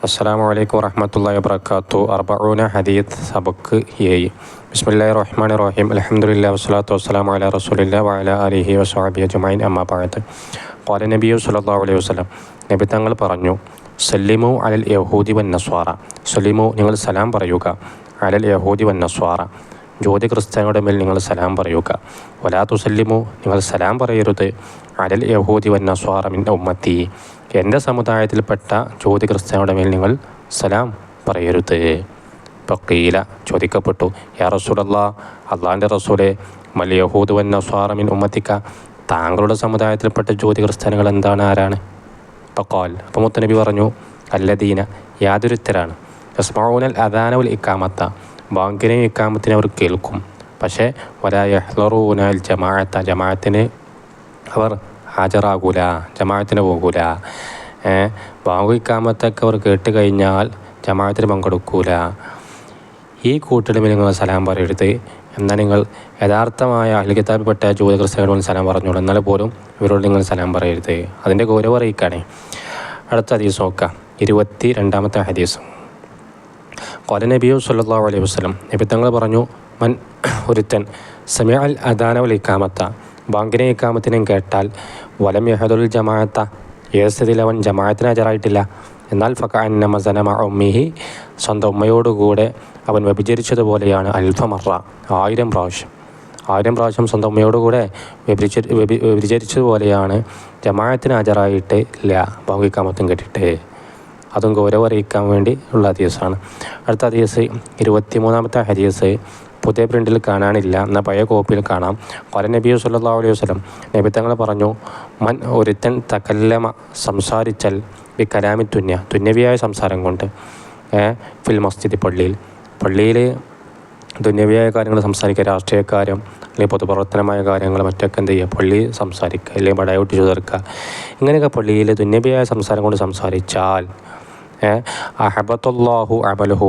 അസ്സലാമു അലൈക്കും വറഹ്മത്തുള്ളാഹി വബറകാതുഹു. അർബഊന ഹദീത്ത് സബക്ക് 7. ബിസ്മില്ലാഹിർ റഹ്മാനിർ റഹീം. അൽഹംദുലില്ലാഹി വസ്സലാത്തു വസ്സലാമു അലാ റസൂലില്ലാഹി വഅലാ ആലിഹി വസ്വഹ്ബിഹി അജ്മഈൻ. അമ്മാ ബഅദ്. ഖാല നബിയു സ്വല്ലല്ലാഹു അലൈഹി വസല്ലം, നബി തങ്ങൾ പറഞ്ഞു, സല്ലിമു അലൽ യഹൂദി വൻ നസ്വാറ, സല്ലിമു നിങ്ങൾ സലാം പറയുക, അലൽ യഹൂദി വൻ നസ്വാറ ജ്യോതി ക്രിസ്ത്യാനിയുടെ മേൽ നിങ്ങൾ സലാം പറയുക, വലാ തുസല്ലിമു നിങ്ങൾ സലാം പറയരുത്, അലൽ യഹൂദി വൻ നസ്വാറ മിൻ ഉമ്മത്തി എൻ്റെ സമുദായത്തിൽപ്പെട്ട ജ്യോതി ക്രിസ്ത്യാനിയുടെ മേൽ നിങ്ങൾ സലാം പറയരുത്. ഫഖീല ചോദിക്കപ്പെട്ടു, യാ റസൂലല്ലാ, അള്ളാഹിൻ്റെ റസൂലെ, മൽ യഹൂദ് വൻ നസ്വാറ മിൻ ഉമ്മത്തിക്ക, താങ്കളുടെ സമുദായത്തിൽപ്പെട്ട ജ്യോതി ക്രിസ്ത്യാനികൾ എന്താണ്, ആരാണ്? ഫഖാൽ അപ്പോൾ മുത്തനബി പറഞ്ഞു, അല്ലദീന യാതൊരുത്തരാണ്, യസ്മഊനൽ അദാന വൽ ഇഖാമത്ത ബാങ്കിനെയും ഇഖാമത്തിനെ അവർ കേൾക്കും, പക്ഷേ വലാ യഹ്ളറൂനൽ ജമാഅത്ത ജമാഅത്തിന് അവർ ഹാജരാകൂല, ജമാഅത്തിന് പോകൂല. ബാങ്ക് ഇഖാമത്തൊക്കെ അവർ കേട്ട് കഴിഞ്ഞാൽ ജമാഅത്തിന് പങ്കെടുക്കൂല. ഈ കൂട്ടരുമേൽ നിങ്ങൾ സലാം പറയരുത്. എന്നാൽ നിങ്ങൾ യഥാർത്ഥമായ അഹ്ലുൽ കിതാബിൽപ്പെട്ട ജ്യോതി ക്രിസ്ത്യാനികളോട് സലാം പറഞ്ഞോളൂ, എന്നാൽ പോലും ഇവരോട് നിങ്ങൾ സലാം പറയരുത്. അതിൻ്റെ ഗൗരവം അറിയിക്കുകയാണ്. അടുത്ത ഹദീസ് നോക്കാം. 22-ാമത്തെ ഹദീസ്. ഖാല നബിയു സ്വല്ലല്ലാഹു അലൈഹി വസല്ലം, നബി തങ്ങൾ പറഞ്ഞു, മൻ ഒരുത്തൻ സമിഅൽ അദാന വൽ ഇഖാമത്ത ബാങ്കിനെ ഇഖാമത്തിനെയും കേട്ടാൽ വലം യഹ്ദുൽ ജമാഅത്ത ഏത് സ്ഥിതിയിൽ അവൻ ജമാഅത്തിന് ഹാജരായിട്ടില്ല, എന്നാൽ ഫകഅന്നമ സനമ ഉമ്മിഹി സ്വന്തം ഉമ്മയോടുകൂടെ അവൻ വ്യഭിചരിച്ചതുപോലെയാണ്, അൽഫമറ 1000 പ്രാവശ്യം സ്വന്തം ഉമ്മയോടുകൂടെ വ്യഭിചരിച്ചതുപോലെയാണ് ജമാഅത്തിന് ഹാജരായിട്ട് ഇല്ല, ബാങ്ക് ഇഖാമത്തും കേട്ടിട്ട്. അതും ഗൗരവം അറിയിക്കാൻ വേണ്ടി ഉള്ള ഹദീസാണ്. അടുത്ത ഹദീസ് 23-ാമത്തെ ഹദീസ് പുതിയ പ്രിൻ്റിൽ കാണാനില്ല, എന്നാൽ പഴയ കോപ്പിയിൽ കാണാം. ഖാല നബിയു സ്വല്ലല്ലാഹു അലൈഹി വസല്ലം, നബി തങ്ങൾ പറഞ്ഞു, മൻ ഒരുത്തൻ തകല്ലമ സംസാരിച്ചാൽ ബി കലാമി തുന്യവിയായ സംസാരം കൊണ്ട് ഫിൽ മസ്ജിദ് പള്ളിയിൽ തുന്യവിയായ കാര്യങ്ങൾ സംസാരിക്കുക, രാഷ്ട്രീയക്കാരും അല്ലെങ്കിൽ പൊതുപ്രവർത്തനമായ കാര്യങ്ങൾ മറ്റൊക്കെ എന്ത് ചെയ്യുക, പള്ളി സംസാരിക്കുക, അല്ലെങ്കിൽ പടയോട്ട് ചോദിക്കുക, ഇങ്ങനെയൊക്കെ പള്ളിയിൽ തുന്യവിയായ സംസാരം കൊണ്ട് സംസാരിച്ചാൽ അഹബത്തുല്ലാഹു അമലുഹു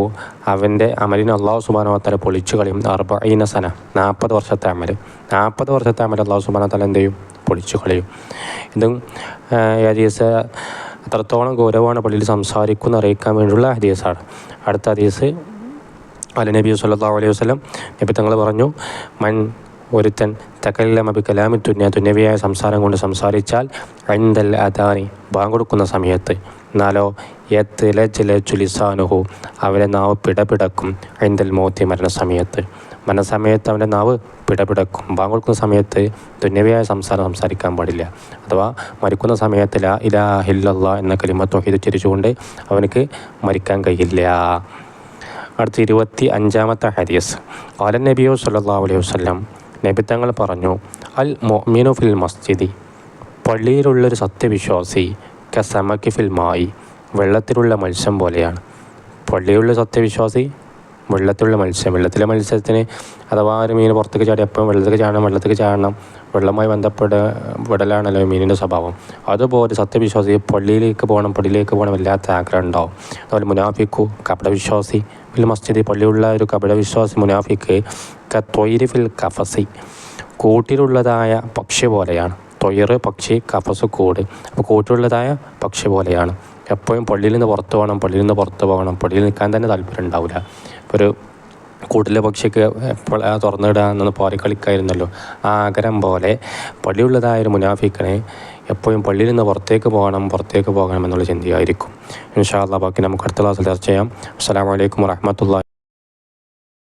അവൻ്റെ അമലിന് അള്ളാഹു സുബ്ഹാനഹു വ തആല പൊളിച്ചു കളയും. 40 സന 40 വർഷത്തെ അമൽ അള്ളാഹു സുബ്ഹാനഹു വ തആല എന്ത് ചെയ്യും, പൊളിച്ചു കളയും. ഇതും ഹദീസ് അത്രത്തോളം ഗൗരവമാണ് പള്ളിയിൽ സംസാരിക്കുന്ന അറിയിക്കാൻ വേണ്ടിയുള്ള ഹദീസാണ്. അടുത്ത ഹദീസ് അല നബി സ്വല്ലല്ലാഹു അലൈഹി വസല്ലം, നബി തങ്ങൾ പറഞ്ഞു, മൻ ഒരുത്തൻ തകല്ലമ ബി കലാമി തുന്യവിയായ സംസാരം കൊണ്ട് സംസാരിച്ചാൽ ഇൻദൽ അദാനി ബാങ്ക് കൊടുക്കുന്ന സമയത്ത്, എന്നാലോ ലിസാനുഹു അവൻ്റെ നാവ് പിടപിടക്കും, ഇൻദൽ മൗത്തി മരണസമയത്ത് അവൻ്റെ നാവ് പിടപിടക്കും. ബാങ്ക് കൊടുക്കുന്ന സമയത്ത് തുന്യവിയായ സംസാരിക്കാൻ പാടില്ല. അഥവാ മരിക്കുന്ന സമയത്ത് ലാ ഇലാഹ ഇല്ലല്ലാഹ് എന്ന കലിമത്ത് തൗഹീദ് ഉച്ചരിച്ചുകൊണ്ട് അവനക്ക് മരിക്കാൻ കഴിയില്ല. അടുത്ത 25-ാമത്തെ ഹദീസ്. ഖാല നബിയു സ്വല്ലല്ലാഹു അലൈഹി വസല്ലം, നബി തങ്ങൾ പറഞ്ഞു, അൽ മുഅ്മിനു ഫിൽ മസ്ജിദി പള്ളിയിലുള്ളൊരു സത്യവിശ്വാസി കസമക്കി ഫിൽ മായി വെള്ളത്തിലുള്ള മത്സ്യം പോലെയാണ്. പള്ളിയുള്ള സത്യവിശ്വാസി വെള്ളത്തിലുള്ള മത്സ്യം, വെള്ളത്തിലെ മത്സ്യത്തിന് അഥവാ ഒരു മീൻ പുറത്തേക്ക് ചാടി എപ്പോഴും വെള്ളത്തേക്ക് ചാടണം, വെള്ളവുമായി ബന്ധപ്പെടലാണല്ലോ മീനിൻ്റെ സ്വഭാവം. അതുപോലെ സത്യവിശ്വാസി പള്ളിയിലേക്ക് പോകണം വല്ലാത്ത ആഗ്രഹം ഉണ്ടാവും. അതുപോലെ മുനാഫിക്കു കപടവിശ്വാസി ഫിൽ മസ്ജിദ് പള്ളിയുള്ള ഒരു കപടവിശ്വാസി മുനാഫിക്ക് തൊയ്രി ഫിൽ കഫസി കൂട്ടിലുള്ളതായ പക്ഷി പോലെയാണ്. തൊയ്റ് പക്ഷി, കഫസ് കൂട്, അപ്പോൾ കൂട്ടിലുള്ളതായ പക്ഷി പോലെയാണ്. എപ്പോഴും പള്ളിയിൽ നിന്ന് പുറത്ത് പോകണം, പള്ളിയിൽ നിൽക്കാൻ തന്നെ താല്പര്യം ഉണ്ടാവില്ല. ഇപ്പോൾ ഒരു കൂട്ടിലെ പക്ഷിക്ക് എപ്പോൾ തുറന്നിടുക എന്നൊന്ന് പാറിക്കളിക്കായിരുന്നല്ലോ, ആ ആഗ്രഹം പോലെ പള്ളിയുള്ളതായ ഒരു മുനാഫിക്കിനെ എപ്പോഴും പള്ളിയിൽ നിന്ന് പുറത്തേക്ക് പോകണം എന്നുള്ള ചിന്തയായിരിക്കും. ഇൻഷാ അല്ലാഹ് ബാക്കി നമുക്ക് അടുത്ത ക്ലാസ്സിൽ ചർച്ച ചെയ്യാം. അസ്സലാമു അലൈക്കും വറഹ്മത്തുള്ളാഹി.